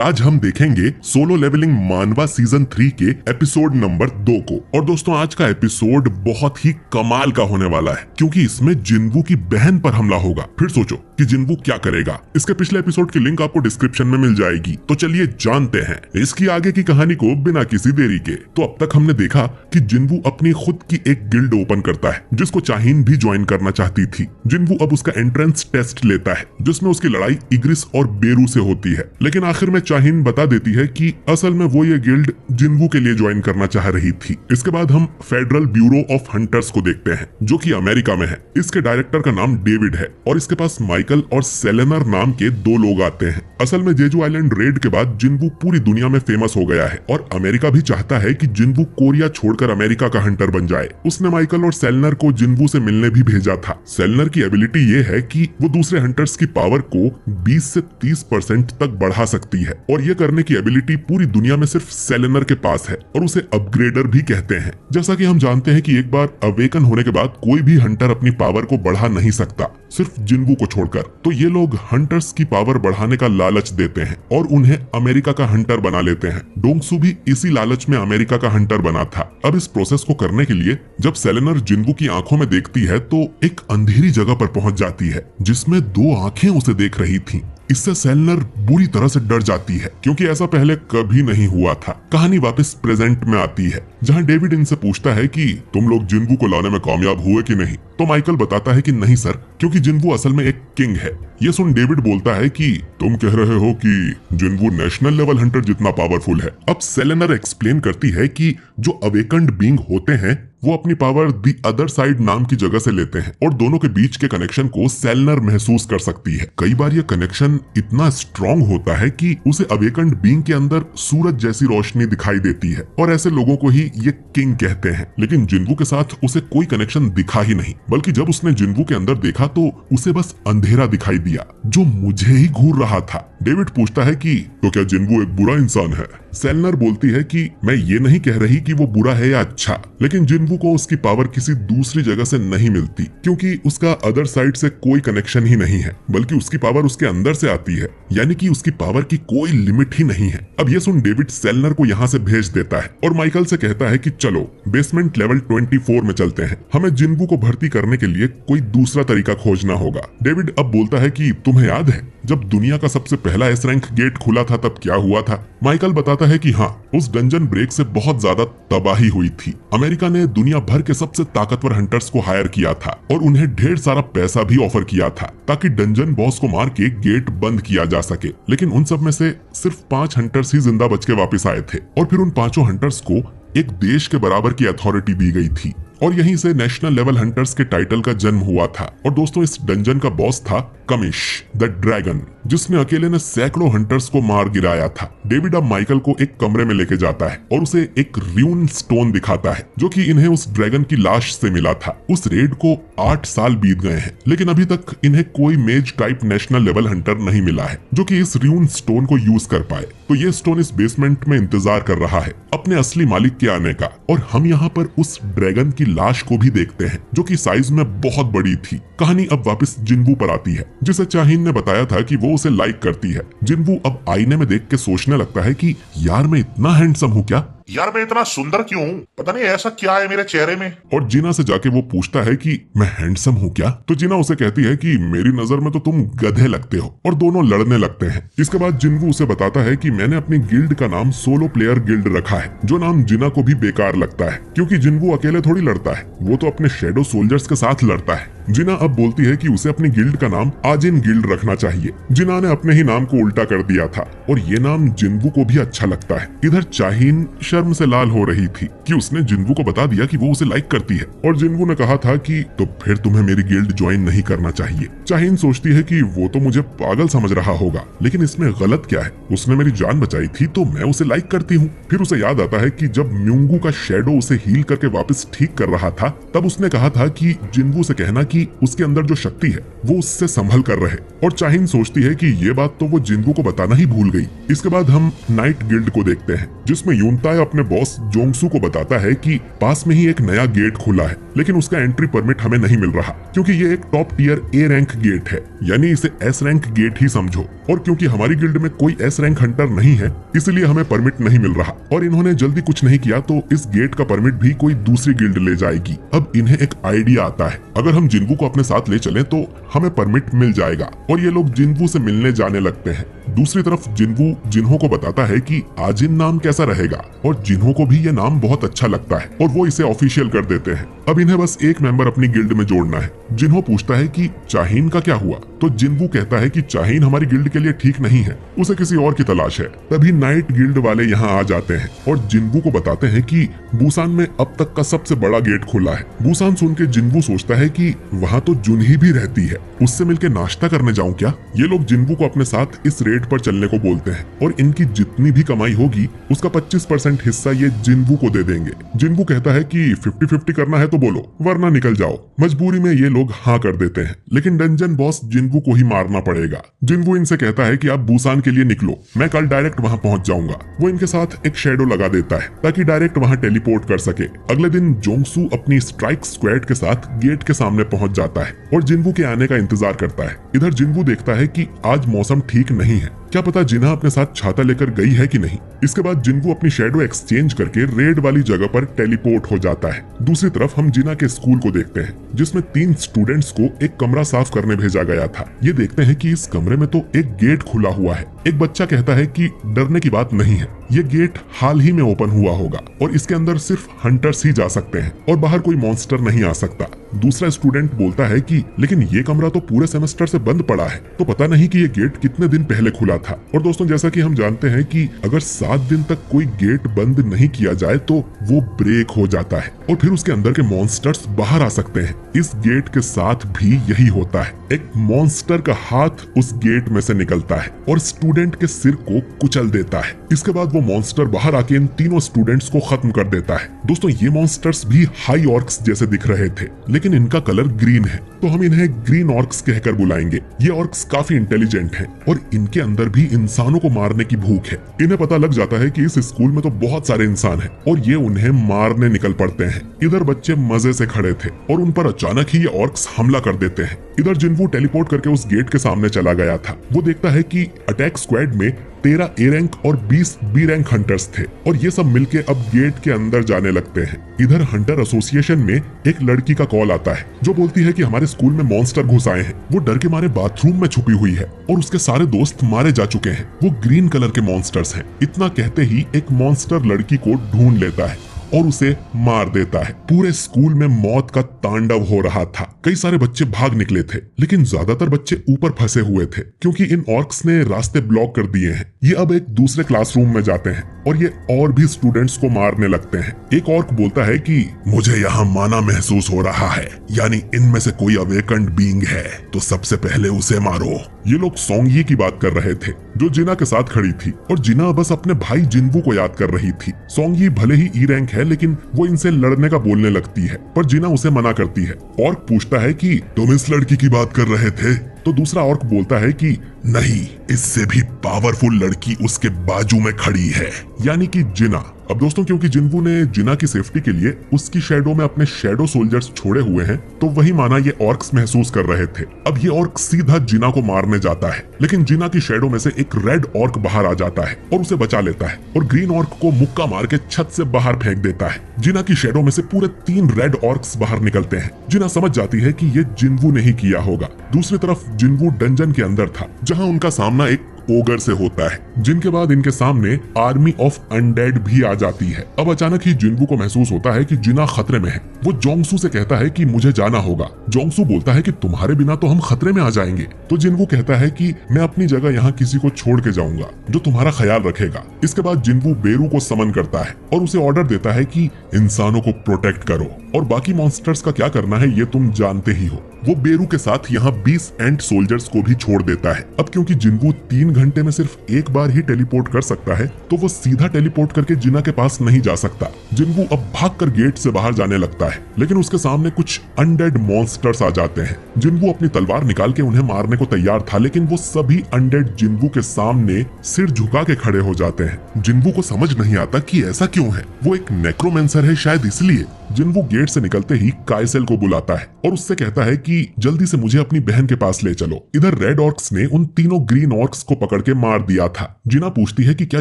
आज हम देखेंगे सोलो लेवलिंग मानवा सीजन 3 के एपिसोड नंबर 2 को। और दोस्तों आज का एपिसोड बहुत ही कमाल का होने वाला है क्योंकि इसमें जिन्वू की बहन पर हमला होगा। फिर सोचो कि जिन्वू क्या करेगा। इसके पिछले एपिसोड की लिंक आपको डिस्क्रिप्शन में मिल जाएगी। तो चलिए जानते हैं इसकी आगे की कहानी को बिना किसी देरी के। तो अब तक हमने देखा कि जिन्वू अपनी खुद की एक गिल्ड ओपन करता है जिसको चाहीन भी ज्वाइन करना चाहती थी। जिन्वू अब उसका एंट्रेंस टेस्ट लेता है जिसमें उसकी लड़ाई इग्रिस और बेरू से होती है, लेकिन आखिर में चाहीन बता देती है कि असल में वो ये गिल्ड जिन्वू के लिए ज्वाइन करना चाह रही थी। इसके बाद हम फेडरल ब्यूरो ऑफ हंटर्स को देखते हैं जो कि अमेरिका में है। इसके डायरेक्टर का नाम डेविड है और इसके पास माइकल और सेलेनर नाम के दो लोग आते हैं। असल में जेजू आइलैंड रेड के बाद जिन्वू पूरी दुनिया में फेमस हो गया है और अमेरिका भी चाहता है कि जिन्वू कोरिया छोड़कर अमेरिका का हंटर बन जाए। उसने माइकल और सेलेनर को जिन्वू से मिलने भी भेजा था। सेलेनर की एबिलिटी ये है कि वो दूसरे हंटर्स की पावर को 20 से 30% तक बढ़ा सकती है और ये करने की एबिलिटी पूरी दुनिया में सिर्फ सेलेनर के पास है और उसे अपग्रेडर भी कहते हैं। जैसा कि हम जानते हैं कि एक बार अवेकन होने के बाद कोई भी हंटर अपनी पावर को बढ़ा नहीं सकता सिर्फ जिन्वू को छोड़कर। तो ये लोग हंटर्स की पावर बढ़ाने का लालच देते हैं और उन्हें अमेरिका का हंटर बना लेते हैं। डोंगसू भी इसी लालच में अमेरिका का हंटर बना था। अब इस प्रोसेस को करने के लिए जब सेलेनर जिन्वू की आंखों में देखती है तो एक अंधेरी जगह पर पहुंच जाती है जिसमें दो आंखें उसे देख रही थी। इससे सेलेनर बुरी तरह से डर जाती है क्योंकि ऐसा पहले कभी नहीं हुआ था। कहानी वापस प्रेजेंट में आती है जहां डेविड इनसे पूछता है कि तुम लोग जिन्वू को लाने में कामयाब हुए कि नहीं। तो माइकल बताता है कि नहीं सर, क्योंकि जिन्वू असल में एक किंग है। ये सुन डेविड बोलता है कि तुम कह रहे हो कि जिन्वू नेशनल लेवल हंटर जितना पावरफुल है। अब सेलेनर एक्सप्लेन करती है कि जो अवेकन्ड बीइंग होते हैं वो अपनी पावर दी अदर साइड नाम की जगह से लेते हैं और दोनों के बीच के कनेक्शन को सेलेनर महसूस कर सकती है। कई बार ये कनेक्शन इतना स्ट्रॉन्ग होता है कि उसे अवेकन्ड बीइंग के अंदर सूरज जैसी रोशनी दिखाई देती है और ऐसे लोगों को ही ये किंग कहते हैं। लेकिन जिन्वू के साथ उसे कोई कनेक्शन दिखा ही नहीं, बल्कि जब उसने जिन्वू के अंदर देखा तो उसे बस अंधेरा दिखाई दिया जो मुझे ही घूर रहा था। डेविड पूछता है कि तो क्या जिन्वू एक बुरा इंसान है? सेलेनर बोलती है कि मैं ये नहीं कह रही कि वो बुरा है या अच्छा, लेकिन जिन्वू को उसकी पावर किसी दूसरी जगह से नहीं मिलती क्योंकि उसका अदर साइड से कोई कनेक्शन ही नहीं है, बल्कि उसकी पावर उसके अंदर से आती है, यानी कि उसकी पावर की कोई लिमिट ही नहीं है। अब ये सुन डेविड सेलेनर को यहाँ से भेज देता है और माइकल से कहता है कि चलो बेसमेंट लेवल 24 में चलते हैं, हमें जिन्वू को भर्ती करने के लिए कोई दूसरा तरीका खोजना होगा। डेविड अब बोलता है कि तुम्हें याद है जब दुनिया का सबसे पहला एस रैंक गेट खुला था तब क्या हुआ था? माइकल बताता है कि हाँ, उस डंजन ब्रेक से बहुत ज्यादा तबाही हुई थी। अमेरिका ने दुनिया भर के सबसे ताकतवर हंटर्स को हायर किया था और उन्हें ढेर सारा पैसा भी ऑफर किया था ताकि डंजन बॉस को मार के गेट बंद किया जा सके। लेकिन उन सब में से सिर्फ 5 हंटर्स ही जिंदा बच के वापस आए थे और फिर उन 5 हंटर्स को एक देश के बराबर की अथॉरिटी दी गई थी और यहीं से नेशनल लेवल हंटर्स के टाइटल का जन्म हुआ था। और दोस्तों इस डंजन का बॉस था कमिश द ड्रैगन, जिसने अकेले ने सैकड़ों हंटर्स को मार गिराया था। डेविड अब माइकल को एक कमरे में लेके जाता है और उसे एक र्यून स्टोन दिखाता है जो कि इन्हें उस ड्रैगन की लाश से मिला था। उस रेड को 8 साल बीत गए हैं लेकिन अभी तक इन्हें कोई मेज टाइप नेशनल लेवल हंटर नहीं मिला है जो कि इस र्यून स्टोन को यूज कर पाए। तो ये स्टोन इस बेसमेंट में इंतजार कर रहा है अपने असली मालिक के आने का। और हम यहाँ पर उस ड्रैगन की लाश को भी देखते हैं जो कि साइज में बहुत बड़ी थी। कहानी अब वापस जिन्वू पर आती है जिसे चाहीन ने बताया था कि वो उसे लाइक करती है। जिन्वू अब आईने में देख के सोचने लगता है कि यार मैं इतना हैंडसम हूँ क्या? यार मैं इतना सुंदर क्यों हूँ? पता नहीं ऐसा क्या है मेरे चेहरे में। और जीना से जाके वो पूछता है कि मैं हैंडसम हूँ क्या? तो जीना उसे कहती है कि मेरी नजर में तो तुम गधे लगते हो और दोनों लड़ने लगते हैं। इसके बाद जिन्वू उसे बताता है कि मैंने अपनी गिल्ड का नाम सोलो प्लेयर गिल्ड रखा है, जो नाम जिना को भी बेकार लगता है क्योंकि जिन्वू अकेले थोड़ी लड़ता है, वो तो अपने शेडो सोल्जर्स के साथ लड़ता है। जिना अब बोलती है कि उसे अपनी गिल्ड का नाम आजिन गिल्ड रखना चाहिए। जिना ने अपने ही नाम को उल्टा कर दिया था और ये नाम जिन्वू को भी अच्छा लगता है। इधर चाहीन शर्म से लाल हो रही थी कि उसने जिन्वू को बता दिया कि वो उसे लाइक करती है और जिन्वू ने कहा था कि तो फिर तुम्हें मेरी गिल्ड ज्वाइन नहीं करना चाहिए। चाहीन सोचती है कि वो तो मुझे पागल समझ रहा होगा, लेकिन इसमें गलत क्या है? उसने मेरी जान बचाई थी तो मैं उसे लाइक करती हूँ। फिर उसे याद आता है कि जब म्यूंगू का शेडो उसे हील करके वापस ठीक कर रहा था तब उसने कहा था कि जिन्वू से कहना कि उसके अंदर जो शक्ति है वो उससे संभल कर रहे। और चाहीन सोचती है कि ये बात तो वो जिन्वू को बताना ही भूल गई। इसके बाद हम नाइट गिल्ड को देखते हैं जिसमें यूनताया अपने बॉस जोंगसू को बताता है कि पास में ही एक नया गेट खुला है, लेकिन उसका एंट्री परमिट हमें नहीं मिल रहा क्योंकि ये एक top tier A rank gate है, यानी इसे एस रैंक गेट ही समझो। और क्योंकि हमारी गिल्ड में कोई एस रैंक हंटर नहीं है, इसलिए हमें परमिट नहीं मिल रहा और इन्होंने जल्दी कुछ नहीं किया तो इस गेट का परमिट भी कोई दूसरी गिल्ड ले जाएगी। अब इन्हें एक आइडिया आता है, अगर हम जिन्वू को अपने साथ ले चलें तो हमें परमिट मिल जाएगा और ये लोग जिन्वू से मिलने जाने लगते हैं। दूसरी तरफ जिन्वू जिन्हो को बताता है कि आजिन नाम कैसा रहेगा और जिन्हो को भी ये नाम बहुत अच्छा लगता है और वो इसे ऑफिशियल कर देते हैं। अब इन्हें बस एक मेंबर अपनी गिल्ड में जोड़ना है। जिन्हो पूछता है कि चाहीन का क्या हुआ, तो जिन्वू कहता है कि चाहीन हमारी गिल्ड के लिए ठीक नहीं है, उसे किसी और की तलाश है। तभी नाइट गिल्ड वाले यहाँ आ जाते हैं और जिन्वू को बताते हैं कि बुसान में अब तक का सबसे बड़ा गेट खुला है। बुसान सुन के जिन्वू सोचता है कि वहाँ तो जुनही भी रहती है, उससे मिलकर नाश्ता करने जाऊं क्या। ये लोग जिन्वू को अपने साथ इस रेड पर चलने को बोलते हैं और इनकी जितनी भी कमाई होगी उसका 25% हिस्सा ये जिन्वू को दे देंगे। जिन्वू कहता है कि 50-50 करना है तो बोलो वरना निकल जाओ। मजबूरी में ये लोग हाँ कर देते हैं, लेकिन डंजन बॉस जिन्वू को ही मारना पड़ेगा। जिन्वू इनसे कहता है कि आप बुसान के लिए निकलो, मैं कल डायरेक्ट वहाँ पहुँच जाऊंगा। वो इनके साथ एक शेडो लगा देता है ताकि डायरेक्ट वहाँ टेलीपोर्ट कर सके। अगले दिन जोंगसू अपनी स्ट्राइक स्क्वाड के साथ गेट के सामने पहुँच जाता है और जिन्वू के आने का इंतजार करता है। इधर जिन्वू देखता है कि आज मौसम ठीक नहीं है, क्या पता जिन्हा अपने साथ छाता लेकर गई है कि नहीं। इसके बाद जिन्वू अपनी शेडो एक्सचेंज करके रेड वाली जगह पर टेलीपोर्ट हो जाता है। दूसरी तरफ हम जिना के स्कूल को देखते हैं जिसमें 3 स्टूडेंट्स को एक कमरा साफ करने भेजा गया था। ये देखते हैं कि इस कमरे में तो एक गेट खुला हुआ है। एक बच्चा कहता है कि डरने की बात नहीं है, ये गेट हाल ही में ओपन हुआ होगा और इसके अंदर सिर्फ हंटर्स ही जा सकते हैं और बाहर कोई मॉन्स्टर नहीं आ सकता। दूसरा स्टूडेंट बोलता है कि लेकिन ये कमरा तो पूरे सेमेस्टर से बंद पड़ा है, तो पता नहीं कि ये गेट कितने दिन पहले खुला था। और दोस्तों जैसा कि हम जानते हैं कि अगर 7 दिन तक कोई गेट बंद नहीं किया जाए तो वो ब्रेक हो जाता है और फिर उसके अंदर के मॉन्स्टर्स बाहर आ सकते हैं। इस गेट के साथ भी यही होता है, एक मॉन्स्टर का हाथ उस गेट में से निकलता है और स्टूडेंट के सिर को कुचल देता है। इसके बाद वो मॉन्स्टर बाहर आके इन तीनों स्टूडेंट्स को खत्म कर देता है। दोस्तों ये मॉन्स्टर्स भी हाई ऑर्क्स जैसे दिख रहे थे, लेकिन इनका कलर ग्रीन है, तो हम इन्हें ग्रीन ऑर्क्स कहकर बुलाएंगे। ये ऑर्क्स काफी इंटेलिजेंट हैं और इनके अंदर भी इंसानों को मारने की भूख है। इन्हें पता लग जाता है कि इस स्कूल में तो बहुत सारे इंसान हैं और ये उन्हें मारने निकल पड़ते हैं। इधर बच्चे मजे से खड़े थे और उन पर अचानक ही ये ऑर्क्स हमला कर देते हैं। इधर जिन्वू टेलीपोर्ट करके उस गेट के सामने चला गया था। वो देखता है कि अटैक स्क्वाड में 13 ए रैंक और 20 बी रैंक हंटर्स थे और ये सब मिलके अब गेट के अंदर जाने लगते हैं। इधर हंटर एसोसिएशन में एक लड़की का कॉल आता है जो बोलती है कि हमारे स्कूल में मॉन्स्टर घुस आए हैं। वो डर के मारे बाथरूम में छुपी हुई है और उसके सारे दोस्त मारे जा चुके हैं। वो ग्रीन कलर के मॉन्स्टर्स हैं। इतना कहते ही एक मॉन्स्टर लड़की को ढूंढ लेता है और उसे मार देता है। पूरे स्कूल में मौत का तांडव हो रहा था। कई सारे बच्चे भाग निकले थे, लेकिन ज्यादातर बच्चे ऊपर फंसे हुए थे क्योंकि इन ऑर्क्स ने रास्ते ब्लॉक कर दिए हैं। ये अब एक दूसरे क्लासरूम में जाते हैं और ये और भी स्टूडेंट्स को मारने लगते हैं। एक ऑर्क बोलता है कि मुझे यहाँ माना महसूस हो रहा है, यानी इनमें से कोई अवेकन्ड बीइंग है, तो सबसे पहले उसे मारो। ये लोग सोंगयी की बात कर रहे थे जो जिना के साथ खड़ी थी और जिना बस अपने भाई जिन्वू को याद कर रही थी। सोंगयी भले ही ई रैंक है, लेकिन वो इनसे लड़ने का बोलने लगती है पर जिना उसे मना करती है। ऑर्क पूछता है कि तुम इस लड़की की बात कर रहे थे, तो दूसरा ऑर्क बोलता है कि नहीं, इससे भी पावरफुल लड़की उसके बाजू में खड़ी है, यानी कि जिना। अब दोस्तों क्योंकि जिन्वू ने जिना की सेफ्टी के लिए उसकी शेडो में अपने शेडो सोल्जर्स छोड़े हुए हैं, तो वही माना ये ऑर्क्स महसूस कर रहे थे। अब ये ऑर्क सीधा जिना को मारने जाता है, लेकिन जिना की शेडो में से एक रेड ऑर्क बाहर आ जाता है और उसे बचा लेता है और ग्रीन ऑर्क को मुक्का मार के छत से बाहर फेंक देता है। जिना की शेडो में से पूरे 3 रेड ऑर्क्स बाहर निकलते हैं। जिना समझ जाती है कि ये जिन्वू ने ही किया होगा। दूसरी तरफ जिन्वू डंजन के अंदर था जहाँ उनका सामना एक ओगर से होता है, जिनके बाद इनके सामने आर्मी ऑफ अनडेड भी आ जाती है। अब अचानक ही जिन्वू को महसूस होता है कि जिना खतरे में है। वो जोंगसू से कहता है कि मुझे जाना होगा। जोंगसू बोलता है कि तुम्हारे बिना तो हम खतरे में आ जाएंगे। तो जिन्वू कहता है कि मैं अपनी जगह यहाँ किसी को छोड़ के जाऊंगा जो तुम्हारा ख्याल रखेगा। इसके बाद जिन्वू बेरू को समन करता है और उसे ऑर्डर देता है कि इंसानों को प्रोटेक्ट करो और बाकी मॉन्स्टर्स का क्या करना है ये तुम जानते ही हो। वो बेरू के साथ यहाँ 20 एंट सोल्जर्स को भी छोड़ देता है। अब क्योंकि जिन्वू 3 घंटे में सिर्फ एक बार ही टेलीपोर्ट कर सकता है तो वो सीधा टेलीपोर्ट करके जिना के पास नहीं जा सकता। जिन्वू अब भागकर गेट से बाहर जाने लगता है, लेकिन उसके सामने कुछ अनडेड मॉन्स्टर्स आ जाते हैं। जिन्वू अपनी तलवार निकाल के उन्हें मारने को तैयार था, लेकिन वो सभी अनडेड जिन्वू के सामने सिर झुका के खड़े हो जाते हैं। जिन्वू को समझ नहीं आता कि ऐसा क्यों है। वो एक नेक्रोमेंसर है, शायद इसलिए। जिन्वू गेट से निकलते ही काइसेल को बुलाता है और उससे कहता है कि जल्दी से मुझे अपनी बहन के पास ले चलो। इधर रेड ऑर्क्स ने उन तीनों ग्रीन ऑर्क्स को पकड़ के मार दिया था। जिना पूछती है कि क्या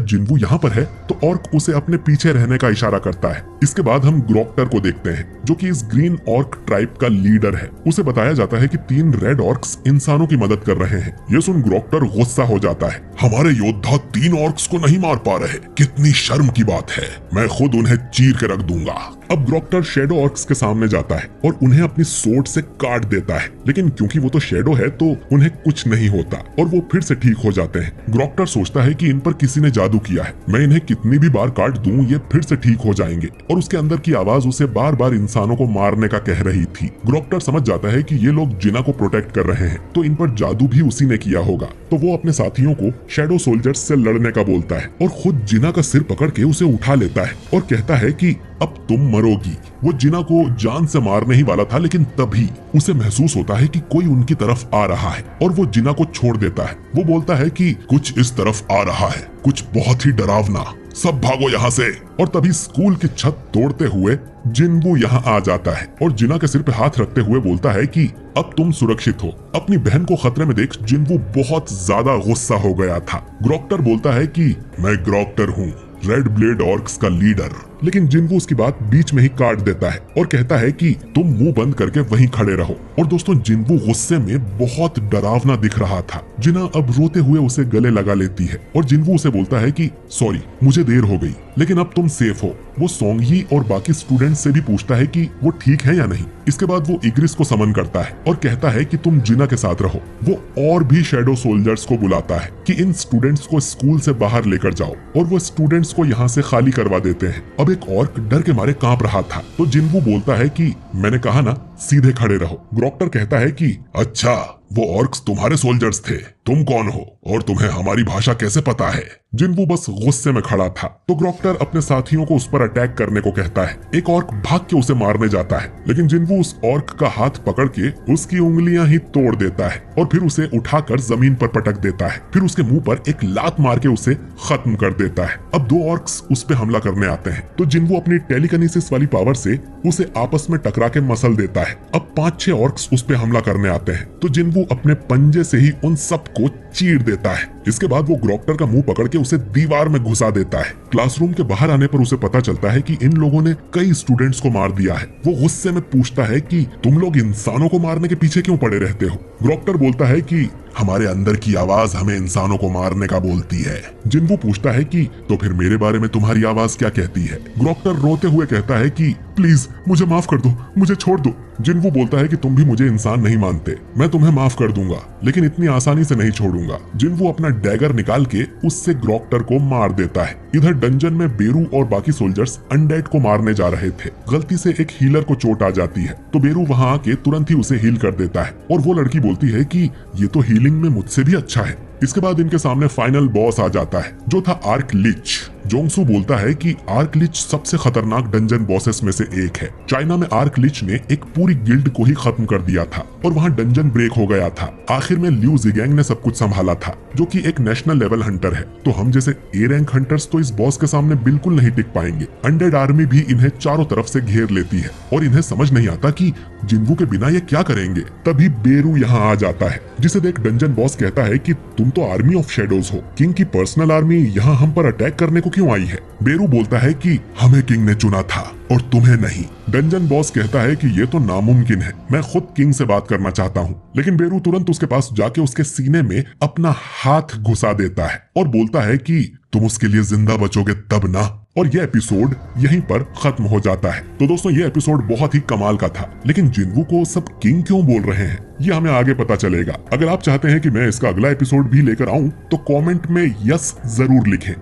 जिन्वू यहाँ पर है, तो ऑर्क उसे अपने पीछे रहने का इशारा करता है। इसके बाद हम ग्रोक्टर को देखते हैं, जो कि इस ग्रीन ऑर्क ट्राइब का लीडर है। उसे बताया जाता है कि 3 रेड ऑर्क्स इंसानों की मदद कर रहे हैं। ये सुन ग्रोक्टर गुस्सा हो जाता है। हमारे योद्धा 3 ऑर्क्स को नहीं मार पा रहे, कितनी शर्म की बात है, मैं खुद उन्हें चीर के रख दूंगा। अब ग्रोक्टर शेडो ऑर्क्स के सामने जाता है और उन्हें अपनी सोर्ड से काट देता है, लेकिन क्योंकि वो तो शेडो है तो उन्हें कुछ नहीं होता और वो फिर से ठीक हो जाते हैं। ग्रोक्टर सोचता है कि इन पर किसी ने जादू किया है, मैं इन्हें कितनी भी बार काट दूं ये फिर से ठीक हो जाएंगे। और उसके अंदर की आवाज उसे बार बार इंसानों को मारने का कह रही थी। ग्रोक्टर समझ जाता है कि ये लोग जिना को प्रोटेक्ट कर रहे हैं, तो इन पर जादू भी उसी ने किया होगा। तो वो अपने साथियों को शेडो सोल्जर्स से लड़ने का बोलता है और खुद जिना का सिर पकड़ के उसे उठा लेता है और कहता है कि अब तुम मरोगी। वो जिना को जान से मारने ही वाला था, लेकिन तभी उसे महसूस होता है कि कोई उनकी तरफ आ रहा है और वो जिना को छोड़ देता है। वो बोलता है कि कुछ इस तरफ आ रहा है, कुछ बहुत ही डरावना, सब भागो यहाँ से। और तभी स्कूल की छत तोड़ते हुए जिन्वू यहाँ आ जाता है और जिना के सिर पे हाथ रखते हुए बोलता है कि अब तुम सुरक्षित हो। अपनी बहन को खतरे में देख जिन्वू बहुत ज्यादा गुस्सा हो गया था। ग्रोक्टर बोलता है कि मैं ग्रोक्टर हूँ, रेड ब्लेड ऑर्क्स का लीडर। लेकिन जिन्वू उसकी बात बीच में ही काट देता है और कहता है कि तुम मुंह बंद करके वहीं खड़े रहो। और दोस्तों, जिन्वू गुस्से में बहुत डरावना दिख रहा था। जिना अब रोते हुए उसे गले लगा लेती है और जिन्वू उसे बोलता है कि सॉरी, मुझे देर हो गई, लेकिन अब तुम सेफ हो। वो सोंगही और बाकी स्टूडेंट्स से भी पूछता है कि वो ठीक है या नहीं। इसके बाद वो इग्रिस को समन करता है और कहता है कि तुम जिना के साथ रहो। वो और भी शेडो सोल्जर्स को बुलाता है कि इन स्टूडेंट्स को स्कूल से बाहर लेकर जाओ, और वो स्टूडेंट्स को यहाँ से खाली करवा देते हैं। अब एक ऑर्क डर के मारे कांप रहा था, तो जिन्वू बोलता है कि मैंने कहा ना, सीधे खड़े रहो। ग्रोक्टर कहता है कि अच्छा, वो ऑर्क्स तुम्हारे सोल्जर्स थे, तुम कौन हो और तुम्हें हमारी भाषा कैसे पता है? जिन्वू बस गुस्से में खड़ा था, तो ग्रोक्टर अपने साथियों को उस पर अटैक करने को कहता है। एक ऑर्क भाग के उसे मारने जाता है, लेकिन जिन्वू उस ऑर्क का हाथ पकड़ के उसकी उंगलियां ही तोड़ देता है और फिर उसे उठाकर जमीन पर पटक देता है। फिर उसके मुंह पर एक लात मार के उसे खत्म कर देता है। अब 2 ऑर्क्स उस पे हमला करने आते हैं, तो जिन्वू अपनी टेलीकिनेसिस वाली पावर से उसे आपस में टकरा के मसल देता है। अब 5-6 ऑर्क्स उस पे हमला करने आते हैं, तो जिन्वू अपने पंजे से ही उन सबको चीर देता है। इसके बाद वो ग्रोक्टर का मुंह पकड़ के उसे दीवार में घुसा देता है। क्लासरूम के बाहर आने पर उसे पता चलता है कि इन लोगों ने कई स्टूडेंट्स को मार दिया है। वो गुस्से में पूछता है कि तुम लोग इंसानों को मारने के पीछे क्यों पड़े रहते हो? ग्रोक्टर बोलता है कि हमारे अंदर की आवाज हमें इंसानों को मारने का बोलती है। जिन्वू पूछता है कि तो फिर मेरे बारे में तुम्हारी आवाज क्या कहती है? ग्रोक्टर रोते हुए कहता है कि प्लीज मुझे माफ कर दो, मुझे छोड़ दो। जिन्वू बोलता है कि तुम भी मुझे इंसान नहीं मानते, मैं तुम्हें माफ कर दूंगा, लेकिन इतनी आसानी से नहीं छोड़ूंगा। जिन्वू अपना डैगर निकाल के उससे ग्रोक्टर को मार देता है। इधर डंजन में बेरू और बाकी सोल्जर्स अनडेड को मारने जा रहे थे। गलती से एक हीलर को चोट आ जाती है, तो बेरू वहां आके तुरंत ही उसे हील कर देता है और वो लड़की बोलती है कि ये तो हीलिंग में मुझसे भी अच्छा है। इसके बाद इनके सामने फाइनल बॉस आ जाता है, जो था आर्क लिच। जोंगसू बोलता है कि आर्क लिच सबसे खतरनाक डंजन बॉसेस में से एक है। चाइना में आर्क लिच ने एक पूरी गिल्ड को ही खत्म कर दिया था और वहां डंजन ब्रेक हो गया था। आखिर में लिू जिगैंग ने सब कुछ संभाला था, जो कि एक नेशनल लेवल हंटर है। तो हम जैसे ए रैंक हंटर्स तो इस बॉस के सामने बिल्कुल नहीं टिक पाएंगे। अनडेड आर्मी भी इन्हें चारों तरफ से घेर लेती है और इन्हें समझ नहीं आता कि जिन्वू के बिना ये क्या करेंगे। तभी बेरू यहाँ आ जाता है, जिसे देख डंजन बॉस कहता है कि तुम तो आर्मी ऑफ शेडोज हो, किंग की पर्सनल आर्मी यहाँ हम पर अटैक करने को क्यों आई है? बेरू बोलता है कि हमें किंग ने चुना था और तुम्हें नहीं। डंजन बॉस कहता है कि ये तो नामुमकिन है, मैं खुद किंग से बात करना चाहता हूँ। लेकिन बेरू तुरंत उसके पास जाके उसके सीने में अपना हाथ घुसा देता है और बोलता है कि तुम उसके लिए जिंदा बचोगे तब ना। और ये एपिसोड यहीं पर खत्म हो जाता है। तो दोस्तों, ये एपिसोड बहुत ही कमाल का था, लेकिन जिन्वू को सब किंग क्यों बोल रहे हैं ये हमें आगे पता चलेगा। अगर आप चाहते हैं कि मैं इसका अगला एपिसोड भी लेकर आऊं तो कमेंट में यस जरूर लिखें।